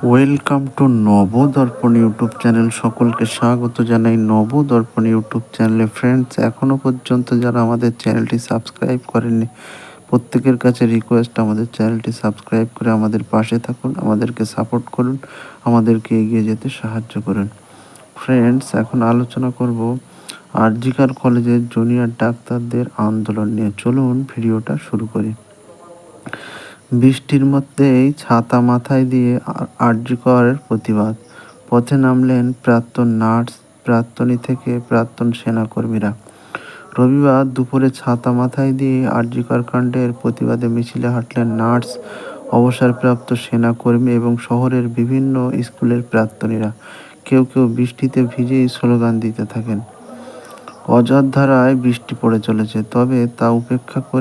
Welcome to Nabadarpan YouTube channel. সকলকে স্বাগত জানাই নবদর্পণ ইউটিউব চ্যানেলে। ফ্রেন্ডস, এখনও পর্যন্ত যারা আমাদের চ্যানেলটি সাবস্ক্রাইব করেননি, প্রত্যেকের কাছে রিকোয়েস্ট, আমাদের চ্যানেলটি সাবস্ক্রাইব করে আমাদের পাশে থাকুন, আমাদেরকে সাপোর্ট করুন, আমাদেরকে এগিয়ে যেতে সাহায্য করুন। ফ্রেন্ডস, এখন আলোচনা করব আরজিকর কলেজের জুনিয়র ডাক্তারদের আন্দোলন নিয়ে। চলুন ভিডিওটা শুরু করি। বৃষ্টির মধ্যেই ছাতা মাথায় দিয়ে আরজিকরের প্রতিবাদ। পথে নামলেন প্রাক্তন নার্স, প্রাক্তনী থেকে প্রাক্তন সেনাকর্মীরা। রবিবার দুপুরে ছাতা মাথায় দিয়ে আরজিকর কাণ্ডের প্রতিবাদে মিছিলে হাঁটলেন নার্স, অবসরপ্রাপ্ত সেনাকর্মী এবং শহরের বিভিন্ন স্কুলের প্রাক্তনীরা। কেউ কেউ বৃষ্টিতে ভিজেই স্লোগান দিতে থাকেন। অঝোর ধারায় বৃষ্টি পড়ে চলেছে, তবে তা উপেক্ষা করে